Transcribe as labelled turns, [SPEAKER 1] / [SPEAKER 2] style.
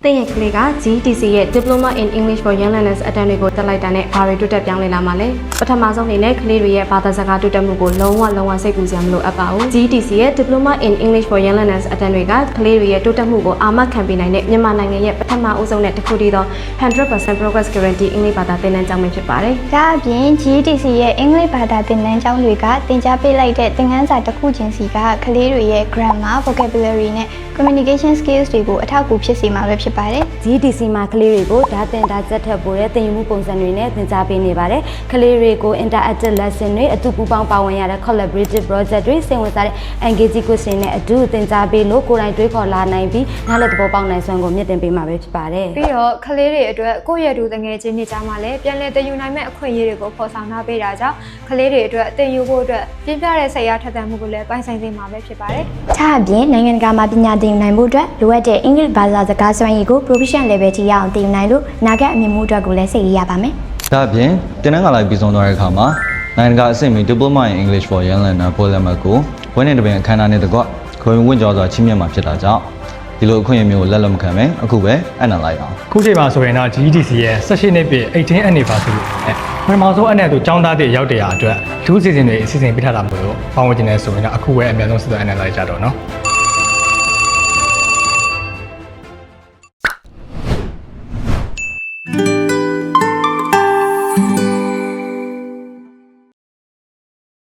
[SPEAKER 1] တဲ့ရဲ့ကလေးက GTC ရဲ့ Diploma in English for Young Learners အတန်းတွေကိုတက်လိုက်တာနဲ့ဘာတွေတိုးတက်ပြောင်းလဲလာမှာလဲပထမဆုံးအနေနဲ့ကလေးတွေရဲ့ဘာသာစကားတိုးတက်မှုကိုလုံးဝစိတ်ပူစရာမလိုအပ်ပါဘူး GTC ရဲ့ Diploma in English for Young Learners အတန်းတွေကကလေးတွေရဲ့တိုးတက်မှုကိုအာမခံပေးနိုင်တဲ့မြန်မာနိုင်ငံရဲ့ပထမအဦးဆုံးနဲ့တစ်ခုတည်းသော 100% progress guarantee အင်္ဂလိပ်ဘာသာသင်တန်းကျောင်းပဲဖြစ်ပါတယ်
[SPEAKER 2] ။ဒါအပြင် GTC ရဲ့အင်္ဂလိပ်ဘာသာသင်တန်းကျောင်းတွေကသင်ကြားပေးလိုက်တဲ့သင်ခန်းစာတစ်ခုချင်းစီကကလေးတွေရဲ့ grammar, vocabulary နဲ့ communication skills တွေကိုအထောက်အကူဖြစ်စေမှာပဲဖြစ်ပါတယ်။
[SPEAKER 3] GTC မှာကလေးတွေကိုဓာတ်သင်တာချက်ထပ်ပို့တဲ့သင်ယူမှုပုံစံတွေနဲ့သင်ကြားပေးနေပါတယ်။ကလေးတွေကို interactive lesson တွေအတူပူးပေါင်းပါဝင်ရတဲ့ collaborative project တွေစိတ်ဝင်စားတဲ့ engaging question နဲ့အတူသင်ကြားပေးလို့ကိုယ်တိုင်တွေးခေါ်လာနိုင်ပြီးနားလည်သဘောပေါက်နိုင်စွမ်းကိုမြင့်တင်ပေးမှာပဲဖြစ်ပါတယ်
[SPEAKER 4] ။ပြီးတော့ကလေးတွေအတွက်ကိုယ့်ရဲ့တူတငယ်ချင်းတွေကြားမှာလည်းပြန်လည်သင်ယူနိုင်မဲ့အခွင့်အရေးတွေကိုဖော်ဆောင်ထားပေးတာကြောင့်ကလေးတွေအတွက်သင်ယူဖို့အတွက်ပြင်းပြတဲ့စိတ်အားထက်သန်မှုကိုလည်းပိုင်ဆိုင်စေမှာပဲဖြစ်ပါတယ်
[SPEAKER 2] ။ဒါအပြင်နိုင်ငံတကာမှာပညာသင်ယူနိုင်ဖို့အတွက်လိုအပ်တဲ့အင်္ဂလိပ်ဘာသာစကားစွမ်းရည်ကို proficient level ထိရအောင်သင်ယူနိုင်လို့နာဂတ်အမြင်မှုအတွက်ကိုလည်းစိတ်ရရပါမယ်
[SPEAKER 5] ။ဒါအပြင်တင်နန်းကလာပြီးဆုံးသွားတဲ့အခါမှာနိုင်ငံတကာအဆင့်မီ Diploma in English for Young Learner ပို့လက်မှတ်ကိုဝင်းနေတပင်အခမ်းအနားနဲ့တကွခွင့်ဝင်ကြောစွာချီးမြှင့်မှာဖြစ်တာကြောင့်ဒီလိုအခွင့်အရေးမျိုးလက်လွတ်မခံပဲအခုပဲအနံလိုက်အောင်
[SPEAKER 6] ခုချိန်မှာဆိုရင်တော့ GTC ရဲ့18နှစ်ပြည့်18 anniversary နဲ့ပထမဆုံးအနက်သူចောင်းသားတွေရောက်တဲ့အတွက်လူစီစဉ်တွေအစီအစဉ်ပေးထားတာမို့လို့ပေါင်းဝင်နေဆိုရင်တော့အခုပဲအများဆုံးစစ်တဲ့အနံလိုက်ကြတော့เนาะ